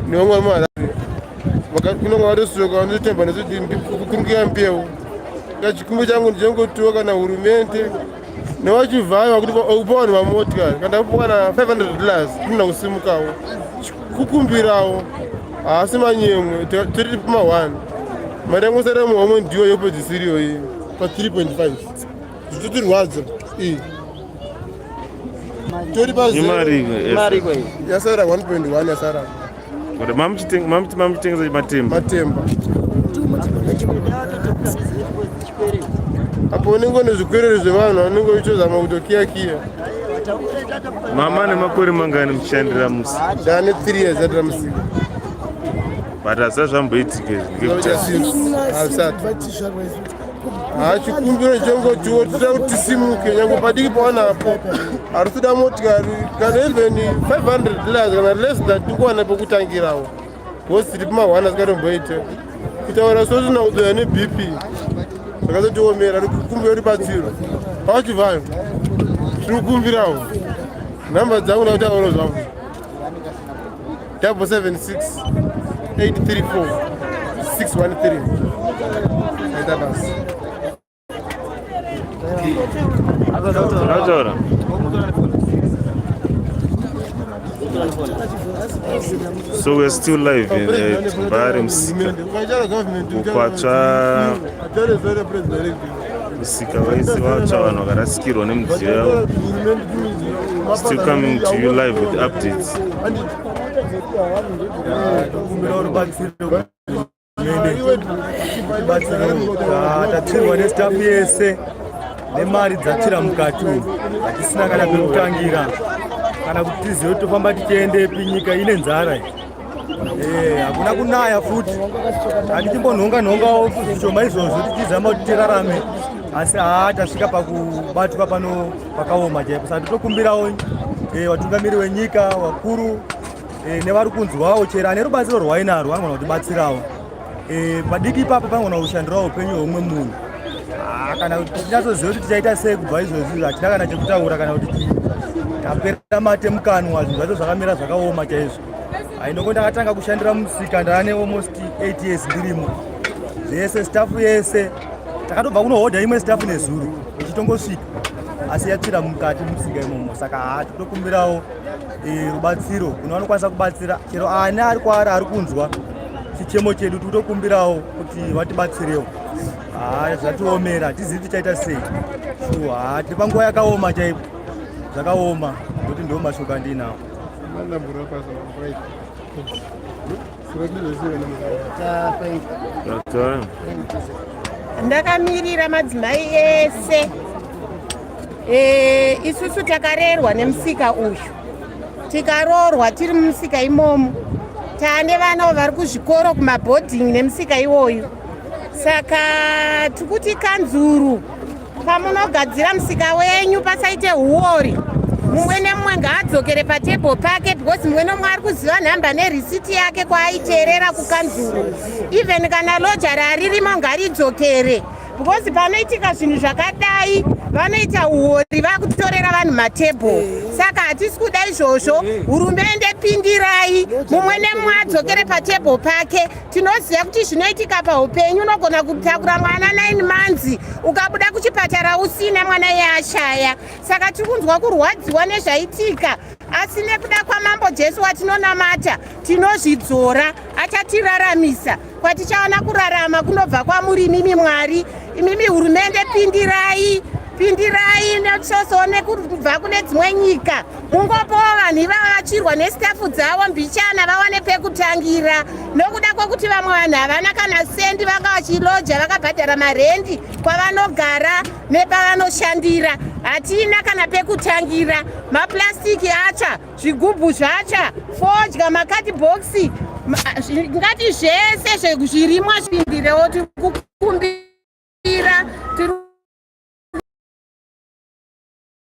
niwamwe mara kunonga watosoka vanotemba nezvoti kukurukira mbeu chikumbo changu ndichangotiwa kana hurumende neVaChivhayo vakuti upa vanhu vamotikari kana kana $500 tinoda kusimukawo kukumbirawo haasi manyemwe tiri pama1 mari yangosara muhomwe ndiyo yopedzisiriyo iyi pa3.5 zvitotirwadza iyi tori imari yasara 1.1 yasara mamuchitengesa matemba apo unenge nezvikwerere zvevanhu vanenge vichizama kutokiyakiya. Mama nemakore mangani muchishandira musi? Ndane 3 years atira musika. But hazvisati zvamboitike ngekuti chikumbiro changotiwo tinoda kuti tisimuke nyange padiki pawanapo ari kuda motikari kana even $500 kana less than tikuwana pekutangirawo because tiri pama1 asikatomboite kutaura so tina kudoya NeBP zvakazotiomera rikukumbira ribatsiro VaChivhayo tirikukumbirawo nhamba dzangu nakutauro zvangu 776 834 613 aita basi. So we're still live in Mbare Musika. Ukwatsva Musika vaisi vatsva vanhu vakarasikirwa nemidziyo yavo. Still coming to you live with updates. Tatirwa nestafu yese nemari dzatira mukati hatisina kana pekutangira kana kuti tizive kuti tofamba tichiendepi, nyika ine nzara hakuna kunaya futi. Hatichimbonhonga-nhongawo zvishoma izvozvo tichizama kuti tirarame, asi tasvika pakubatwa pano pakaoma chaipo. Saka tokumbirawo vatungamiri wenyika, vakuru nevari kunzwawo chero ane rubatsiro rwainarwo vanogona kutibatsirawo. Padiki ipapo panogona kushandirawo upenyu hweumwe munhu. Kana kuti tinyatsoziva kuti tichaita sei kubva izvozvi, hatina kana chekutaura kana kuti tapera mate mukanwa, zvinhu zvacho zvakamira zvakaoma chaizvo. Ainongo ndakatanga kushandira musika ndane almost 8 years ndirimo. Zvese stafu yese takatobva kunohodha imwe stafu nezuro ichitongosvika, asi yatsvira mukati musika imomo. Saka tokumbirawo rubatsiro kuno vanokwanisa kubatsira, chero ani ari kwaari ari kunzwa chichemo chedu, tokumbirawo kuti vatibatsirewo. Zvatiomera, tizivi tichaita sei. Tiri panguva yakaoma chaipo, zvakaoma kuti ndo mashoko andinawo. Ndakamirira madzimai ese. Isusu takarerwa nemusika uyu, tikaroorwa tiri mumusika imomo, taane vana vari kuzvikoro kumabhodhingi nemusika iwoyu. Saka tikuti kanzuru pamunogadzira musika wenyu pasaite huori, mumwe nemumwe ngaadzokere patebho pake, because mumwe nemumwe ari kuziva nhamba nerisiti yake kwaaiterera kukanzuru. Even kana lojari aririmo ngaridzokere, because panoitika zvinhu zvakadai vanoita huori, vakutorera vanhu matebho. Saka hatisi kuda izvozvo. Hurumende pindirai, mumwe nemumwe adzokere patebho pake. Tinoziva kuti zvinoitika paupenyu, unogona kutakura mwana 9 months ukabuda kuchipatara usina, mwana yashaya. Saka tiri kunzwa kurwadziwa nezvaitika, asi nekuda kwamambo Jesu watinonamata tinozvidzora, achatiraramisa. Kwatichaona kurarama kunobva kwamuri imimi Mwari. Imimi hurumende pindirai netisoone kubva kune dzimwe nyika. Mungopawo vanhu ivava vachirwa nestafu dzavo mbichana vawane pekutangira, nokuda kwokuti vamwe vanhu havana kana sendi, vanga vachiloja vakabhadhara marendi kwavanogara nepavanoshandira. Hatina kana pekutangira. Maplastiki acha, zvigubhu zvacha, fodya, makadhibhokisi, ngati zvese zvirimwa zvipindirewo. Tikukumbira